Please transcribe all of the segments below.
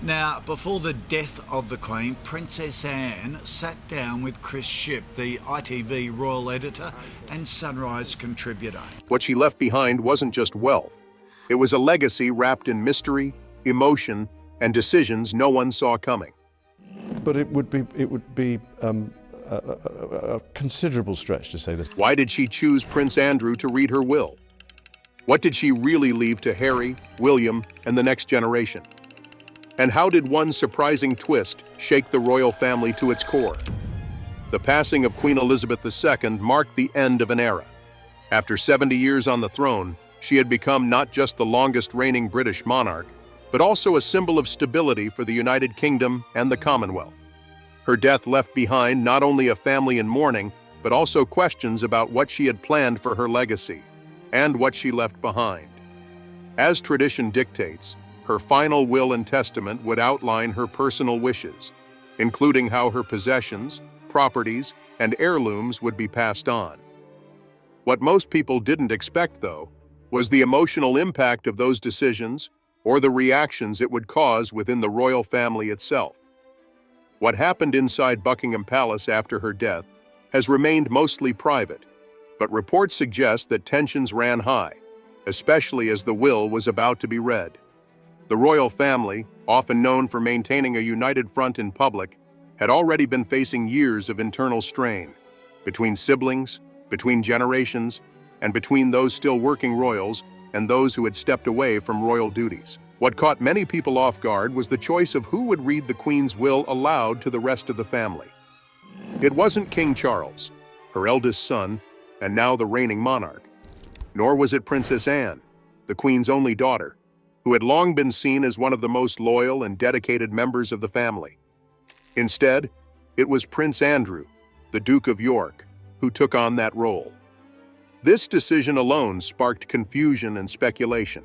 Now, before the death of the Queen, Princess Anne sat down with Chris Shipp, the ITV royal editor and Sunrise contributor. What she left behind wasn't just wealth. It was a legacy wrapped in mystery, emotion, and decisions no one saw coming. But it would be a considerable stretch to say this. Why did she choose Prince Andrew to read her will? What did she really leave to Harry, William, and the next generation? And how did one surprising twist shake the royal family to its core? The passing of Queen Elizabeth II marked the end of an era. After 70 years on the throne, she had become not just the longest reigning British monarch, but also a symbol of stability for the United Kingdom and the Commonwealth. Her death left behind not only a family in mourning, but also questions about what she had planned for her legacy and what she left behind. As tradition dictates, her final will and testament would outline her personal wishes, including how her possessions, properties, and heirlooms would be passed on. What most people didn't expect, though, was the emotional impact of those decisions or the reactions it would cause within the royal family itself. What happened inside Buckingham Palace after her death has remained mostly private, but reports suggest that tensions ran high, especially as the will was about to be read. The royal family, often known for maintaining a united front in public, had already been facing years of internal strain between siblings, between generations, and between those still working royals and those who had stepped away from royal duties. What caught many people off guard was the choice of who would read the Queen's will aloud to the rest of the family. It wasn't King Charles, her eldest son, and now the reigning monarch. Nor was it Princess Anne, the Queen's only daughter, who had long been seen as one of the most loyal and dedicated members of the family. Instead, it was Prince Andrew, the Duke of York, who took on that role. This decision alone sparked confusion and speculation.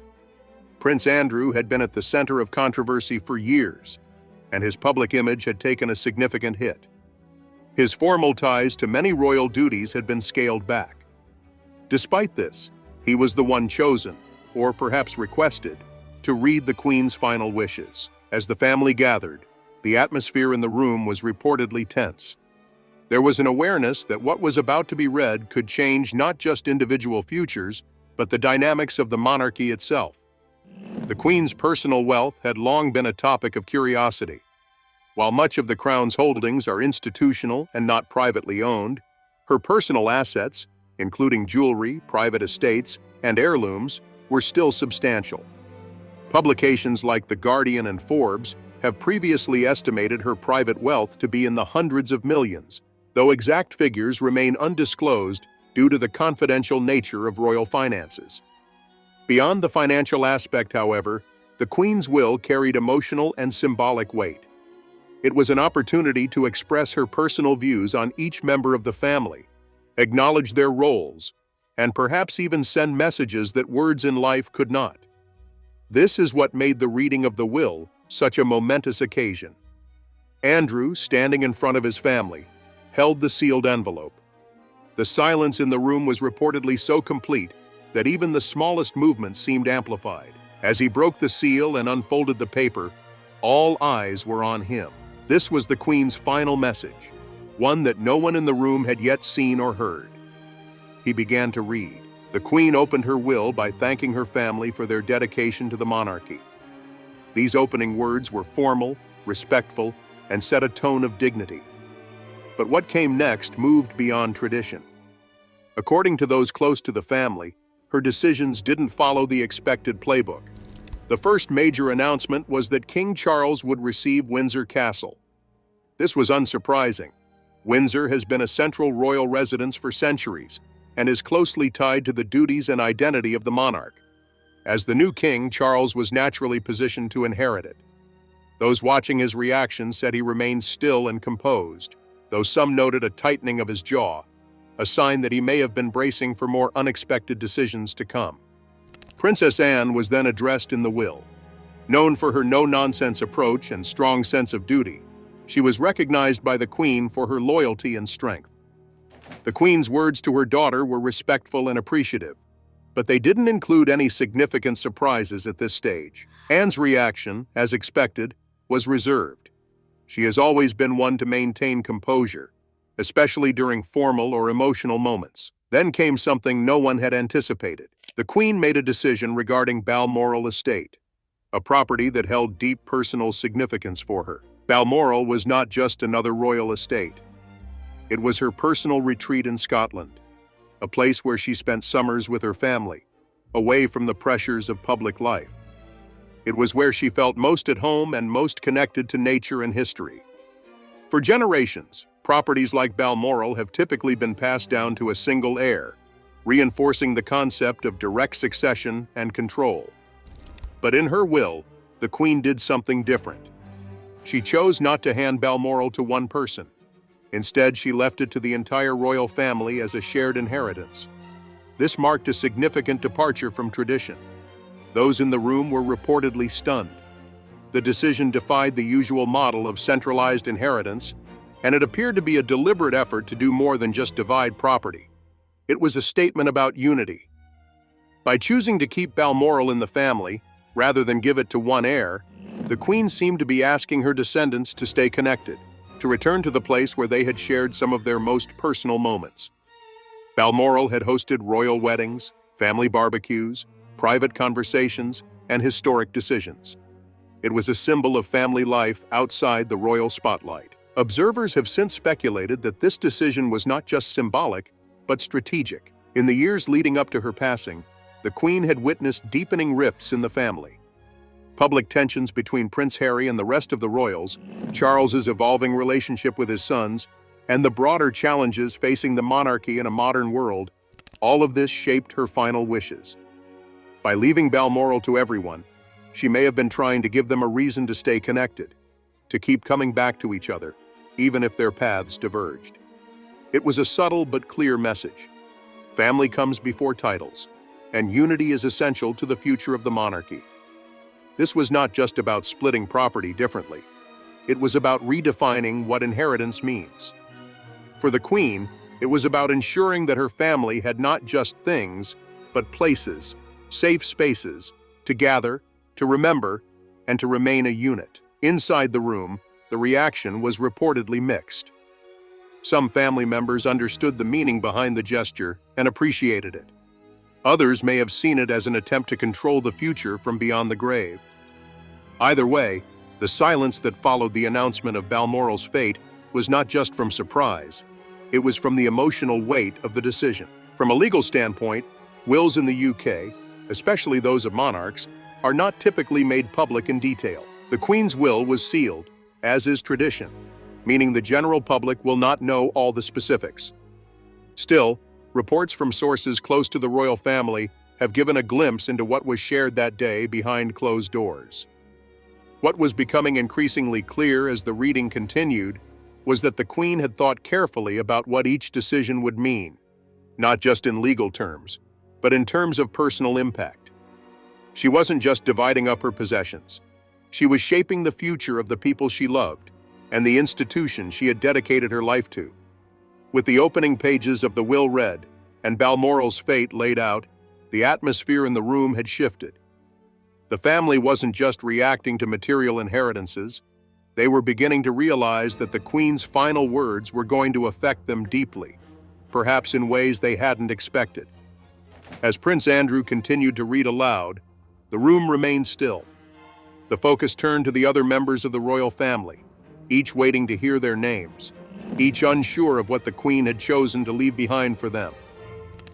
Prince Andrew had been at the center of controversy for years, and his public image had taken a significant hit. His formal ties to many royal duties had been scaled back. Despite this, he was the one chosen, or perhaps requested, to read the Queen's final wishes. As the family gathered, the atmosphere in the room was reportedly tense. There was an awareness that what was about to be read could change not just individual futures, but the dynamics of the monarchy itself. The Queen's personal wealth had long been a topic of curiosity. While much of the Crown's holdings are institutional and not privately owned, her personal assets, including jewelry, private estates, and heirlooms, were still substantial. Publications like The Guardian and Forbes have previously estimated her private wealth to be in the hundreds of millions, though exact figures remain undisclosed due to the confidential nature of royal finances. Beyond the financial aspect, however, the Queen's will carried emotional and symbolic weight. It was an opportunity to express her personal views on each member of the family, acknowledge their roles, and perhaps even send messages that words in life could not. This is what made the reading of the will such a momentous occasion. Andrew, standing in front of his family, held the sealed envelope. The silence in the room was reportedly so complete that even the smallest movement seemed amplified. As he broke the seal and unfolded the paper, all eyes were on him. This was the Queen's final message, one that no one in the room had yet seen or heard. He began to read. The Queen opened her will by thanking her family for their dedication to the monarchy. These opening words were formal, respectful, and set a tone of dignity. But what came next moved beyond tradition. According to those close to the family, her decisions didn't follow the expected playbook. The first major announcement was that King Charles would receive Windsor Castle. This was unsurprising. Windsor has been a central royal residence for centuries and is closely tied to the duties and identity of the monarch. As the new king, Charles was naturally positioned to inherit it. Those watching his reaction said he remained still and composed, though some noted a tightening of his jaw, a sign that he may have been bracing for more unexpected decisions to come. Princess Anne was then addressed in the will. Known for her no-nonsense approach and strong sense of duty, she was recognized by the Queen for her loyalty and strength. The Queen's words to her daughter were respectful and appreciative, but they didn't include any significant surprises at this stage. Anne's reaction, as expected, was reserved. She has always been one to maintain composure, especially during formal or emotional moments. Then came something no one had anticipated. The Queen made a decision regarding Balmoral estate, a property that held deep personal significance for her. Balmoral was not just another royal estate. It was her personal retreat in Scotland, a place where she spent summers with her family, away from the pressures of public life. It was where she felt most at home and most connected to nature and history. For generations, properties like Balmoral have typically been passed down to a single heir, reinforcing the concept of direct succession and control. But in her will, the Queen did something different. She chose not to hand Balmoral to one person. Instead, she left it to the entire royal family as a shared inheritance. This marked a significant departure from tradition. Those in the room were reportedly stunned. The decision defied the usual model of centralized inheritance, and it appeared to be a deliberate effort to do more than just divide property. It was a statement about unity. By choosing to keep Balmoral in the family, rather than give it to one heir, the Queen seemed to be asking her descendants to stay connected, to return to the place where they had shared some of their most personal moments. Balmoral had hosted royal weddings, family barbecues, private conversations, and historic decisions. It was a symbol of family life outside the royal spotlight. Observers have since speculated that this decision was not just symbolic, but strategic. In the years leading up to her passing, the Queen had witnessed deepening rifts in the family. Public tensions between Prince Harry and the rest of the royals, Charles's evolving relationship with his sons, and the broader challenges facing the monarchy in a modern world, all of this shaped her final wishes. By leaving Balmoral to everyone, she may have been trying to give them a reason to stay connected, to keep coming back to each other, even if their paths diverged. It was a subtle but clear message. Family comes before titles, and unity is essential to the future of the monarchy. This was not just about splitting property differently. It was about redefining what inheritance means. For the Queen, it was about ensuring that her family had not just things, but places, safe spaces, to gather, to remember, and to remain a unit. Inside the room, the reaction was reportedly mixed. Some family members understood the meaning behind the gesture and appreciated it. Others may have seen it as an attempt to control the future from beyond the grave. Either way, the silence that followed the announcement of Balmoral's fate was not just from surprise. It was from the emotional weight of the decision. From a legal standpoint, wills in the UK, especially those of monarchs, are not typically made public in detail. The Queen's will was sealed, as is tradition, meaning the general public will not know all the specifics. Still, reports from sources close to the royal family have given a glimpse into what was shared that day behind closed doors. What was becoming increasingly clear as the reading continued was that the Queen had thought carefully about what each decision would mean, not just in legal terms, but in terms of personal impact. She wasn't just dividing up her possessions. She was shaping the future of the people she loved and the institution she had dedicated her life to. With the opening pages of the will read and Balmoral's fate laid out, the atmosphere in the room had shifted. The family wasn't just reacting to material inheritances. They were beginning to realize that the Queen's final words were going to affect them deeply, perhaps in ways they hadn't expected. As Prince Andrew continued to read aloud, the room remained still. The focus turned to the other members of the royal family, each waiting to hear their names, each unsure of what the Queen had chosen to leave behind for them.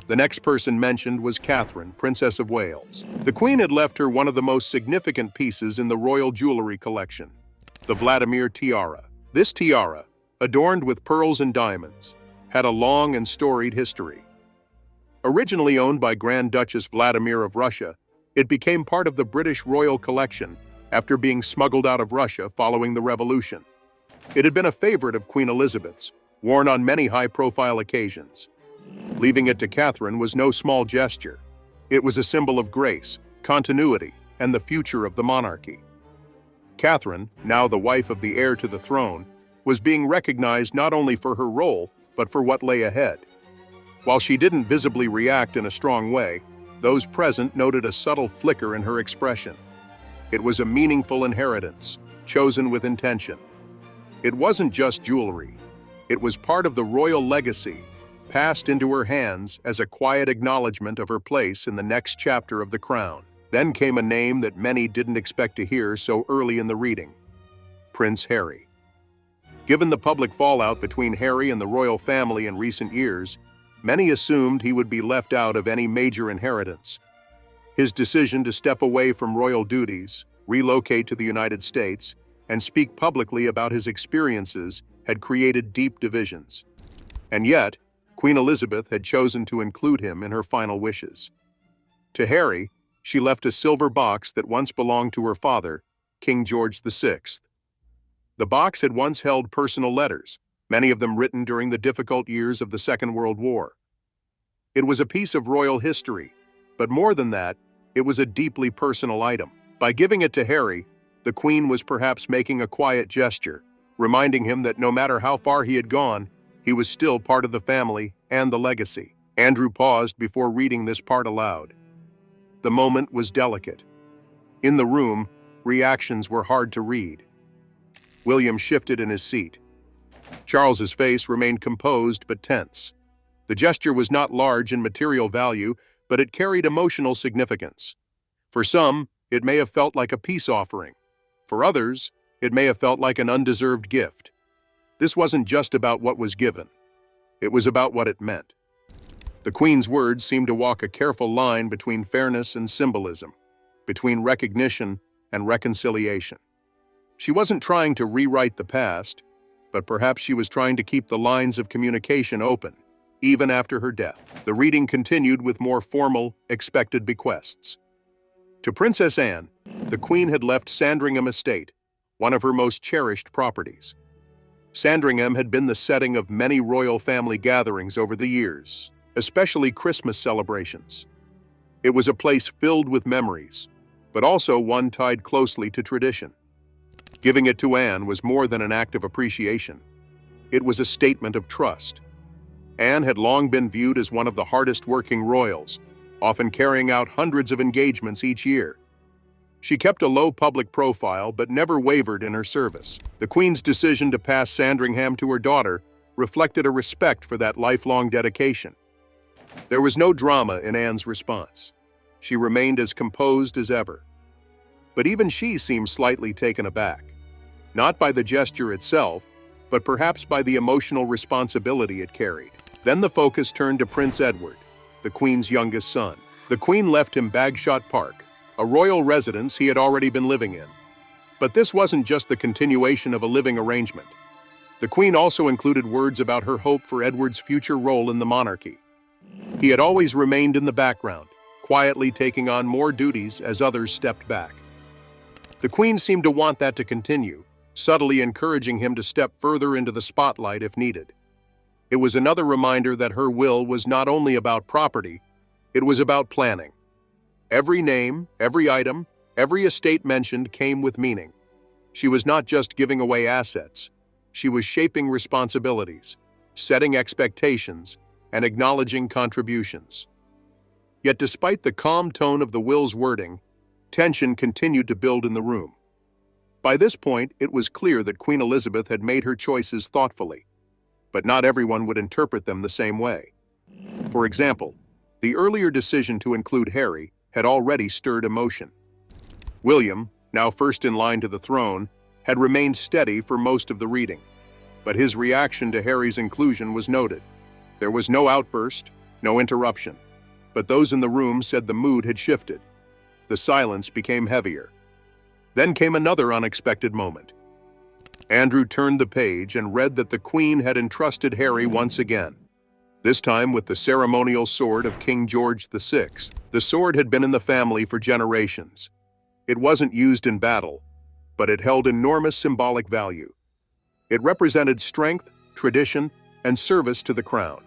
The next person mentioned was Catherine, Princess of Wales. The Queen had left her one of the most significant pieces in the royal jewelry collection, the Vladimir tiara. This tiara, adorned with pearls and diamonds, had a long and storied history. Originally owned by Grand Duchess Vladimir of Russia, it became part of the British royal collection after being smuggled out of Russia following the Revolution. It had been a favorite of Queen Elizabeth's, worn on many high-profile occasions. Leaving it to Catherine was no small gesture. It was a symbol of grace, continuity, and the future of the monarchy. Catherine, now the wife of the heir to the throne, was being recognized not only for her role, but for what lay ahead. While she didn't visibly react in a strong way, those present noted a subtle flicker in her expression. It was a meaningful inheritance, chosen with intention. It wasn't just jewelry. It was part of the royal legacy, passed into her hands as a quiet acknowledgement of her place in the next chapter of the crown. Then came a name that many didn't expect to hear so early in the reading: Prince Harry. Given the public fallout between Harry and the royal family in recent years, many assumed he would be left out of any major inheritance. His decision to step away from royal duties, relocate to the United States, and speak publicly about his experiences had created deep divisions. And yet, Queen Elizabeth had chosen to include him in her final wishes. To Harry, she left a silver box that once belonged to her father, King George VI. The box had once held personal letters, many of them written during the difficult years of the Second World War. It was a piece of royal history, but more than that, it was a deeply personal item. By giving it to Harry, the Queen was perhaps making a quiet gesture, reminding him that no matter how far he had gone, he was still part of the family and the legacy. Andrew paused before reading this part aloud. The moment was delicate. In the room, reactions were hard to read. William shifted in his seat. Charles's face remained composed but tense. The gesture was not large in material value, but it carried emotional significance. For some, it may have felt like a peace offering. For others, it may have felt like an undeserved gift. This wasn't just about what was given. It was about what it meant. The Queen's words seemed to walk a careful line between fairness and symbolism, between recognition and reconciliation. She wasn't trying to rewrite the past, but perhaps she was trying to keep the lines of communication open, even after her death. The reading continued with more formal, expected bequests. To Princess Anne, the Queen had left Sandringham Estate, one of her most cherished properties. Sandringham had been the setting of many royal family gatherings over the years, especially Christmas celebrations. It was a place filled with memories, but also one tied closely to tradition. Giving it to Anne was more than an act of appreciation. It was a statement of trust. Anne had long been viewed as one of the hardest-working royals, often carrying out hundreds of engagements each year. She kept a low public profile but never wavered in her service. The Queen's decision to pass Sandringham to her daughter reflected a respect for that lifelong dedication. There was no drama in Anne's response. She remained as composed as ever. But even she seemed slightly taken aback, not by the gesture itself, but perhaps by the emotional responsibility it carried. Then the focus turned to Prince Edward, the Queen's youngest son. The Queen left him Bagshot Park, a royal residence he had already been living in. But this wasn't just the continuation of a living arrangement. The Queen also included words about her hope for Edward's future role in the monarchy. He had always remained in the background, quietly taking on more duties as others stepped back. The Queen seemed to want that to continue, subtly encouraging him to step further into the spotlight if needed. It was another reminder that her will was not only about property, it was about planning. Every name, every item, every estate mentioned came with meaning. She was not just giving away assets, she was shaping responsibilities, setting expectations, and acknowledging contributions. Yet despite the calm tone of the will's wording, tension continued to build in the room. By this point, it was clear that Queen Elizabeth had made her choices thoughtfully, but not everyone would interpret them the same way. For example, the earlier decision to include Harry had already stirred emotion. William, now first in line to the throne, had remained steady for most of the reading, but his reaction to Harry's inclusion was noted. There was no outburst, no interruption, but those in the room said the mood had shifted. The silence became heavier. Then came another unexpected moment. Andrew turned the page and read that the Queen had entrusted Harry once again, this time with the ceremonial sword of King George VI. The sword had been in the family for generations. It wasn't used in battle, but it held enormous symbolic value. It represented strength, tradition, and service to the crown.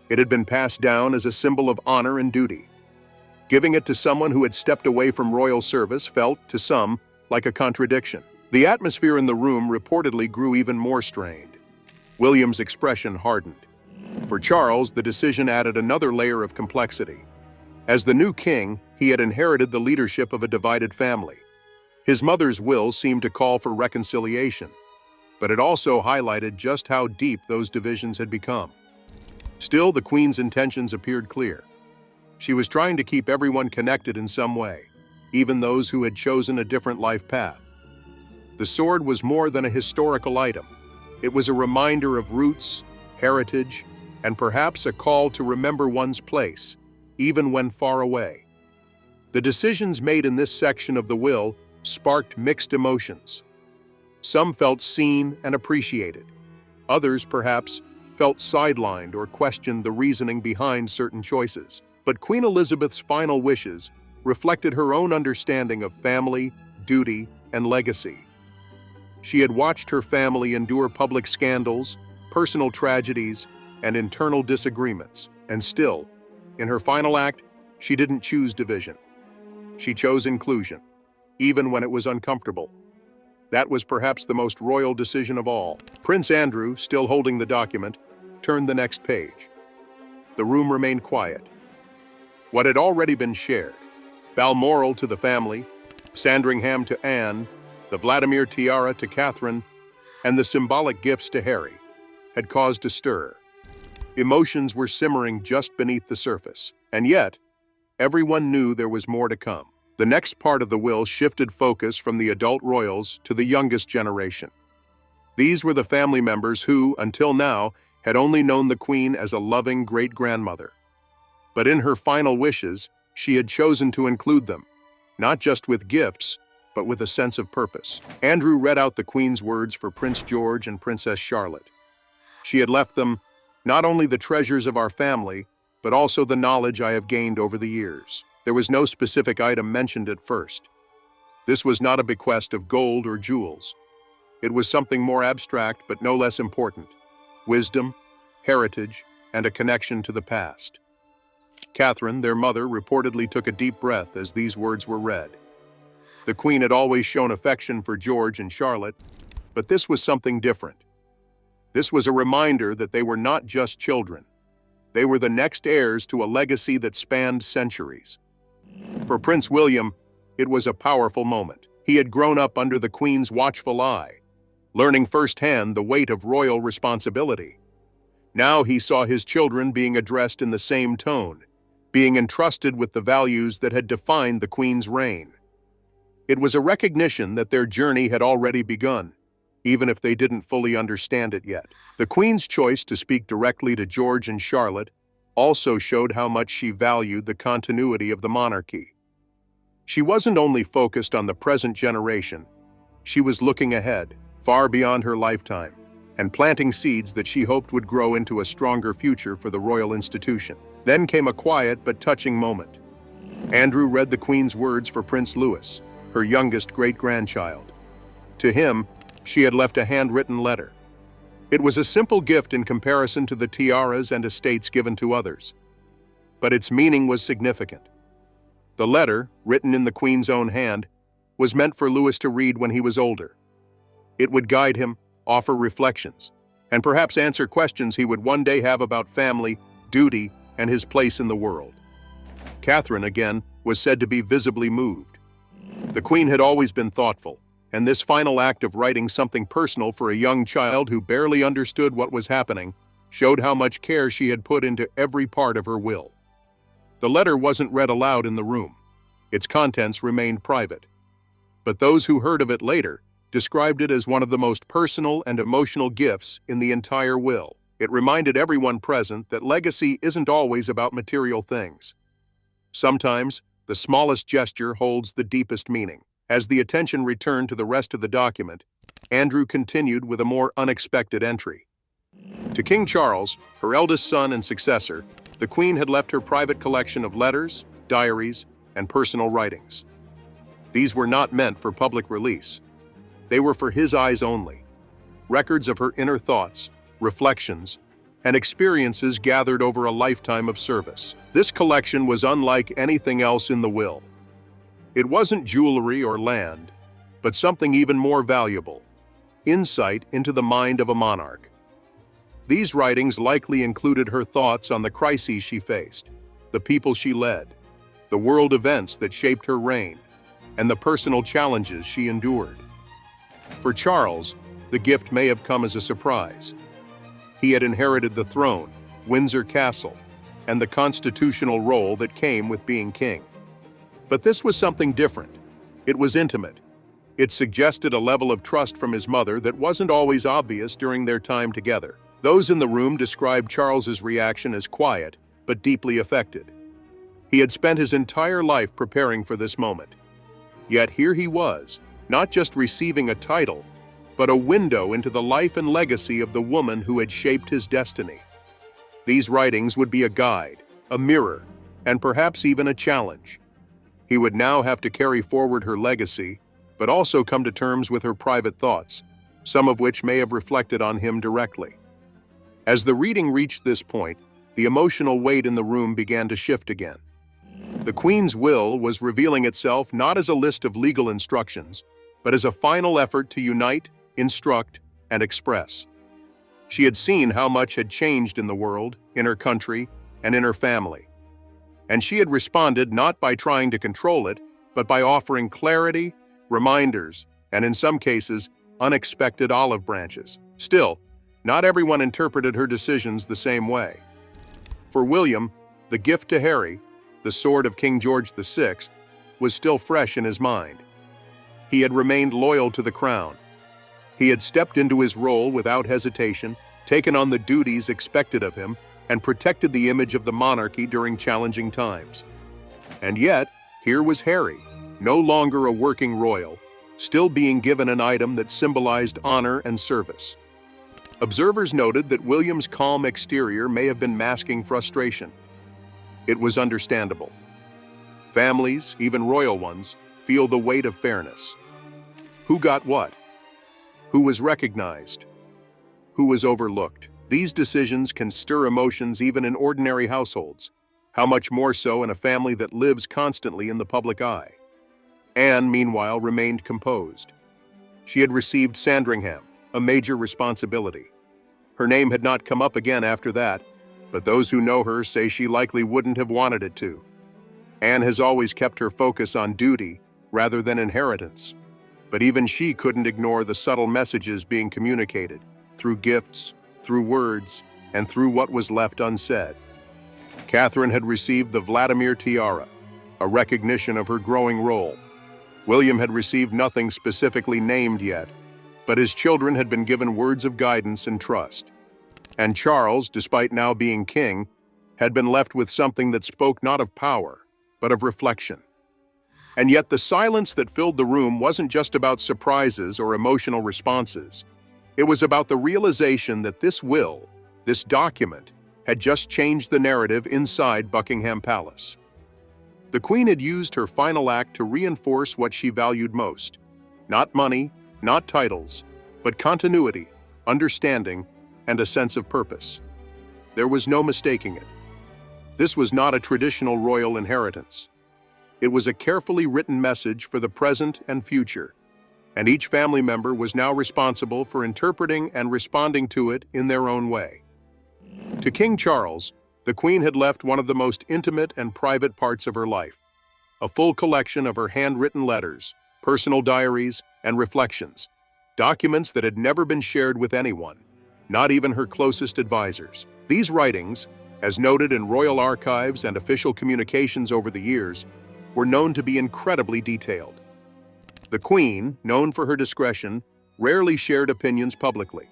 It had been passed down as a symbol of honor and duty. Giving it to someone who had stepped away from royal service felt, to some, like a contradiction. The atmosphere in the room reportedly grew even more strained. William's expression hardened. For Charles, the decision added another layer of complexity. As the new king, he had inherited the leadership of a divided family. His mother's will seemed to call for reconciliation, but it also highlighted just how deep those divisions had become. Still, the Queen's intentions appeared clear. She was trying to keep everyone connected in some way, even those who had chosen a different life path. The sword was more than a historical item. It was a reminder of roots, heritage, and perhaps a call to remember one's place, even when far away. The decisions made in this section of the will sparked mixed emotions. Some felt seen and appreciated. Others, perhaps, felt sidelined or questioned the reasoning behind certain choices. But Queen Elizabeth's final wishes reflected her own understanding of family, duty, and legacy. She had watched her family endure public scandals, personal tragedies, and internal disagreements, and still, in her final act, she didn't choose division. She chose inclusion, even when it was uncomfortable. That was perhaps the most royal decision of all. Prince Andrew, still holding the document, turned the next page. The room remained quiet. What had already been shared, Balmoral to the family, Sandringham to Anne, the Vladimir tiara to Catherine, and the symbolic gifts to Harry, had caused a stir. Emotions were simmering just beneath the surface, and yet, everyone knew there was more to come. The next part of the will shifted focus from the adult royals to the youngest generation. These were the family members who, until now, had only known the Queen as a loving great-grandmother. But in her final wishes, she had chosen to include them, not just with gifts, but with a sense of purpose. Andrew read out the Queen's words for Prince George and Princess Charlotte. She had left them not only the treasures of our family, but also the knowledge I have gained over the years. There was no specific item mentioned at first. This was not a bequest of gold or jewels. It was something more abstract, but no less important: wisdom, heritage, and a connection to the past. Catherine, their mother, reportedly took a deep breath as these words were read. The Queen had always shown affection for George and Charlotte, but this was something different. This was a reminder that they were not just children. They were the next heirs to a legacy that spanned centuries. For Prince William, it was a powerful moment. He had grown up under the Queen's watchful eye, learning firsthand the weight of royal responsibility. Now he saw his children being addressed in the same tone, being entrusted with the values that had defined the Queen's reign. It was a recognition that their journey had already begun, even if they didn't fully understand it yet. The Queen's choice to speak directly to George and Charlotte also showed how much she valued the continuity of the monarchy. She wasn't only focused on the present generation, she was looking ahead, far beyond her lifetime, and planting seeds that she hoped would grow into a stronger future for the royal institution. Then came a quiet but touching moment. Andrew read the Queen's words for Prince Louis, her youngest great-grandchild. To him, she had left a handwritten letter. It was a simple gift in comparison to the tiaras and estates given to others, but its meaning was significant. The letter, written in the Queen's own hand, was meant for Louis to read when he was older. It would guide him, offer reflections, and perhaps answer questions he would one day have about family, duty, and his place in the world. Catherine, again, was said to be visibly moved. The Queen had always been thoughtful, and this final act of writing something personal for a young child who barely understood what was happening showed how much care she had put into every part of her will. The letter wasn't read aloud in the room. Its contents remained private. But those who heard of it later described it as one of the most personal and emotional gifts in the entire will. It reminded everyone present that legacy isn't always about material things. Sometimes, the smallest gesture holds the deepest meaning. As the attention returned to the rest of the document, Andrew continued with a more unexpected entry. To King Charles, her eldest son and successor, the Queen had left her private collection of letters, diaries, and personal writings. These were not meant for public release. They were for his eyes only, records of her inner thoughts, reflections, and experiences gathered over a lifetime of service. This collection was unlike anything else in the will. It wasn't jewelry or land, but something even more valuable: insight into the mind of a monarch. These writings likely included her thoughts on the crises she faced, the people she led, the world events that shaped her reign, and the personal challenges she endured. For Charles, the gift may have come as a surprise. He had inherited the throne, Windsor Castle, and the constitutional role that came with being king. But this was something different. It was intimate. It suggested a level of trust from his mother that wasn't always obvious during their time together. Those in the room described Charles's reaction as quiet, but deeply affected. He had spent his entire life preparing for this moment. Yet here he was, not just receiving a title, but a window into the life and legacy of the woman who had shaped his destiny. These writings would be a guide, a mirror, and perhaps even a challenge. He would now have to carry forward her legacy, but also come to terms with her private thoughts, some of which may have reflected on him directly. As the reading reached this point, the emotional weight in the room began to shift again. The Queen's will was revealing itself not as a list of legal instructions, but as a final effort to unite, instruct, and express. She had seen how much had changed in the world, in her country, and in her family. And she had responded not by trying to control it, but by offering clarity, reminders, and in some cases, unexpected olive branches. Still, not everyone interpreted her decisions the same way. For William, the gift to Harry, the sword of King George VI, was still fresh in his mind. He had remained loyal to the crown. He had stepped into his role without hesitation, taken on the duties expected of him, and protected the image of the monarchy during challenging times. And yet, here was Harry, no longer a working royal, still being given an item that symbolized honor and service. Observers noted that William's calm exterior may have been masking frustration. It was understandable. Families, even royal ones, feel the weight of fairness. Who got what? Who was recognized? Who was overlooked? These decisions can stir emotions even in ordinary households. How much more so in a family that lives constantly in the public eye? Anne, meanwhile, remained composed. She had received Sandringham, a major responsibility. Her name had not come up again after that, but those who know her say she likely wouldn't have wanted it to. Anne has always kept her focus on duty rather than inheritance. But even she couldn't ignore the subtle messages being communicated, through gifts, through words, and through what was left unsaid. Catherine had received the Vladimir Tiara, a recognition of her growing role. William had received nothing specifically named yet, but his children had been given words of guidance and trust. And Charles, despite now being king, had been left with something that spoke not of power, but of reflection. And yet the silence that filled the room wasn't just about surprises or emotional responses. It was about the realization that this will, this document, had just changed the narrative inside Buckingham Palace. The Queen had used her final act to reinforce what she valued most. Not money, not titles, but continuity, understanding, and a sense of purpose. There was no mistaking it. This was not a traditional royal inheritance. It was a carefully written message for the present and future, and each family member was now responsible for interpreting and responding to it in their own way. To King Charles, the Queen had left one of the most intimate and private parts of her life, a full collection of her handwritten letters, personal diaries, and reflections, documents that had never been shared with anyone, not even her closest advisors. These writings, as noted in royal archives and official communications over the years, were known to be incredibly detailed. The Queen, known for her discretion, rarely shared opinions publicly.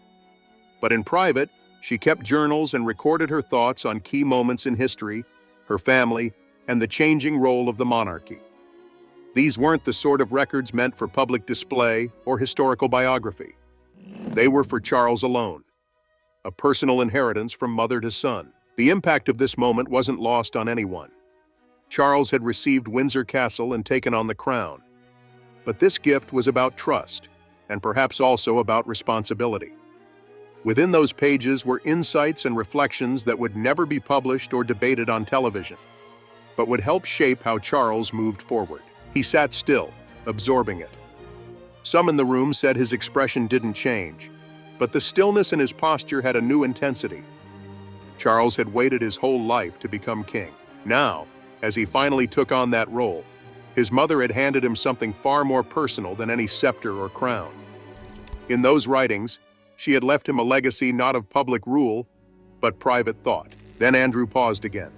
But in private, she kept journals and recorded her thoughts on key moments in history, her family, and the changing role of the monarchy. These weren't the sort of records meant for public display or historical biography. They were for Charles alone, a personal inheritance from mother to son. The impact of this moment wasn't lost on anyone. Charles had received Windsor Castle and taken on the crown. But this gift was about trust, and perhaps also about responsibility. Within those pages were insights and reflections that would never be published or debated on television, but would help shape how Charles moved forward. He sat still, absorbing it. Some in the room said his expression didn't change, but the stillness in his posture had a new intensity. Charles had waited his whole life to become king. Now, as he finally took on that role, His mother had handed him something far more personal than any scepter or crown. In those writings, she had left him a legacy not of public rule, but private thought. Then Andrew paused again.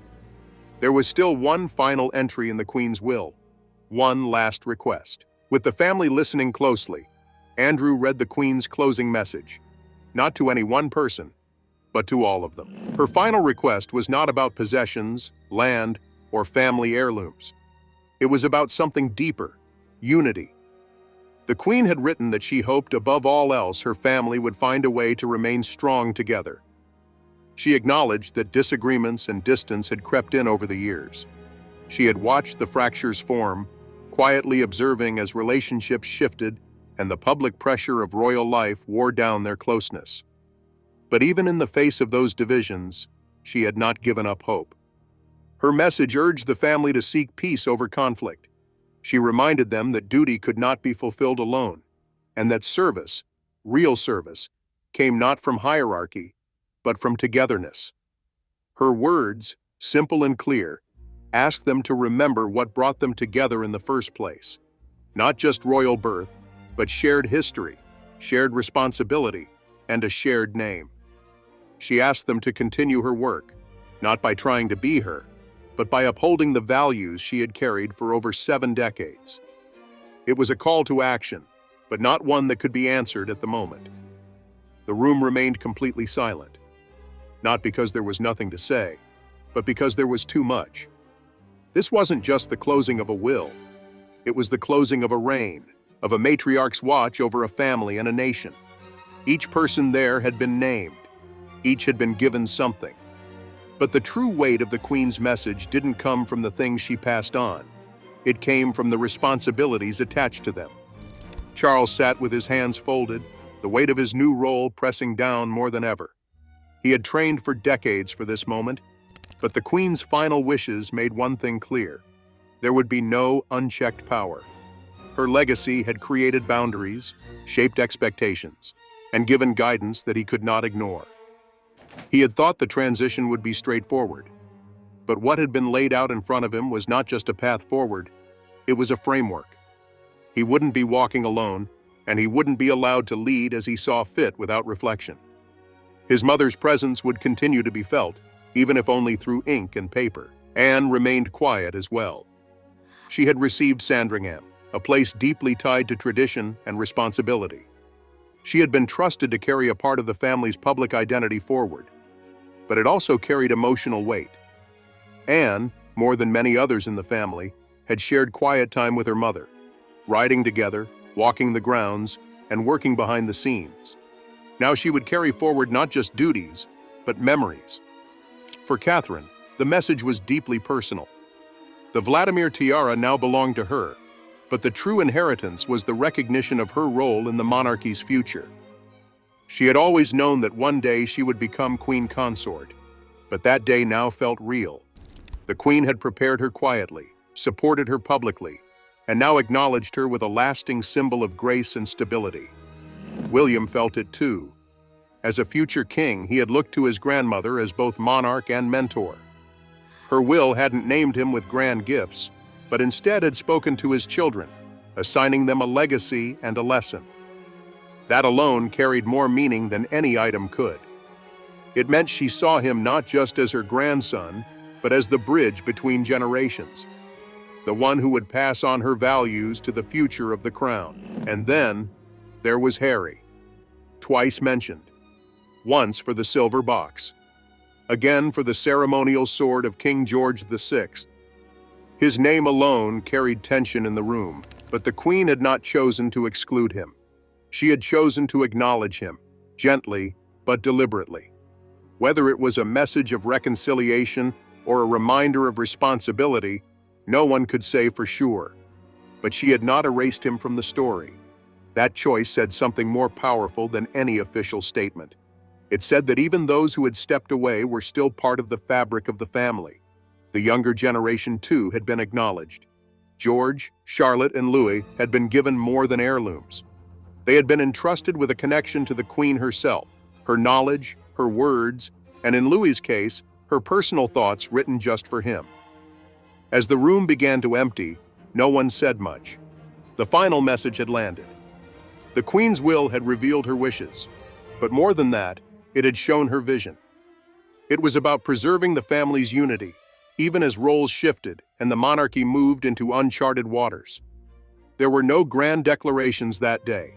There was still one final entry in the Queen's will, one last request. With the family listening closely, Andrew read the Queen's closing message, not to any one person, but to all of them. Her final request was not about possessions, land, or family heirlooms. It was about something deeper, unity. The Queen had written that she hoped above all else her family would find a way to remain strong together. She acknowledged that disagreements and distance had crept in over the years. She had watched the fractures form, quietly observing as relationships shifted and the public pressure of royal life wore down their closeness. But even in the face of those divisions, she had not given up hope. Her message urged the family to seek peace over conflict. She reminded them that duty could not be fulfilled alone, and that service, real service, came not from hierarchy, but from togetherness. Her words, simple and clear, asked them to remember what brought them together in the first place. Not just royal birth, but shared history, shared responsibility, and a shared name. She asked them to continue her work, not by trying to be her, but by upholding the values she had carried for over 7 decades. It was a call to action, but not one that could be answered at the moment. The room remained completely silent, not because there was nothing to say, but because there was too much. This wasn't just the closing of a will. It was the closing of a reign, of a matriarch's watch over a family and a nation. Each person there had been named. Each had been given something. But the true weight of the Queen's message didn't come from the things she passed on. It came from the responsibilities attached to them. Charles sat with his hands folded, the weight of his new role pressing down more than ever. He had trained for decades for this moment, but the Queen's final wishes made one thing clear. There would be no unchecked power. Her legacy had created boundaries, shaped expectations, and given guidance that he could not ignore. He had thought the transition would be straightforward, but what had been laid out in front of him was not just a path forward, it was a framework. He wouldn't be walking alone, and he wouldn't be allowed to lead as he saw fit without reflection. His mother's presence would continue to be felt, even if only through ink and paper. Anne remained quiet as well. She had received Sandringham, a place deeply tied to tradition and responsibility. She had been trusted to carry a part of the family's public identity forward, but it also carried emotional weight. Anne, more than many others in the family, had shared quiet time with her mother, riding together, walking the grounds, and working behind the scenes. Now she would carry forward not just duties, but memories. For Catherine, the message was deeply personal. The Vladimir tiara now belonged to her, but the true inheritance was the recognition of her role in the monarchy's future. She had always known that one day she would become queen consort, but that day now felt real. The Queen had prepared her quietly, supported her publicly, and now acknowledged her with a lasting symbol of grace and stability. William felt it too. As a future king, he had looked to his grandmother as both monarch and mentor. Her will hadn't named him with grand gifts, but instead had spoken to his children, assigning them a legacy and a lesson. That alone carried more meaning than any item could. It meant she saw him not just as her grandson, but as the bridge between generations, the one who would pass on her values to the future of the crown. And then there was Harry, twice mentioned, once for the silver box, again for the ceremonial sword of King George VI. His name alone carried tension in the room, but the Queen had not chosen to exclude him. She had chosen to acknowledge him, gently but deliberately. Whether it was a message of reconciliation or a reminder of responsibility, no one could say for sure. But she had not erased him from the story. That choice said something more powerful than any official statement. It said that even those who had stepped away were still part of the fabric of the family. The younger generation, too, had been acknowledged. George, Charlotte, and Louis had been given more than heirlooms. They had been entrusted with a connection to the Queen herself, her knowledge, her words, and in Louis's case, her personal thoughts written just for him. As the room began to empty, No one said much. The final message had landed. The Queen's will had revealed her wishes, but more than that, it had shown her vision. It was about preserving the family's unity, even as roles shifted and the monarchy moved into uncharted waters. There were no grand declarations that day,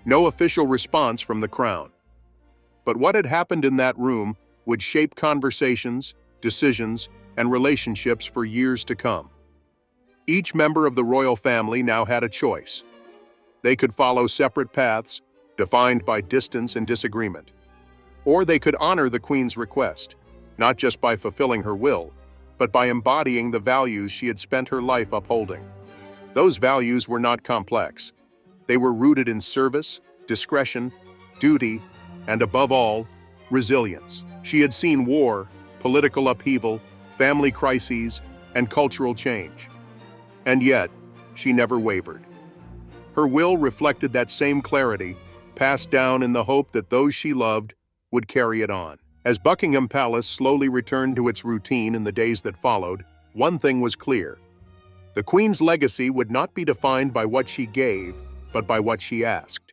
no official response from the crown. But what had happened in that room would shape conversations, decisions, and relationships for years to come. Each member of the royal family now had a choice. They could follow separate paths, defined by distance and disagreement. Or they could honor the Queen's request, not just by fulfilling her will, but by embodying the values she had spent her life upholding. Those values were not complex. They were rooted in service, discretion, duty, and above all, resilience. She had seen war, political upheaval, family crises, and cultural change. And yet, she never wavered. Her will reflected that same clarity, passed down in the hope that those she loved would carry it on. As Buckingham Palace slowly returned to its routine in the days that followed, one thing was clear. The Queen's legacy would not be defined by what she gave, but by what she asked.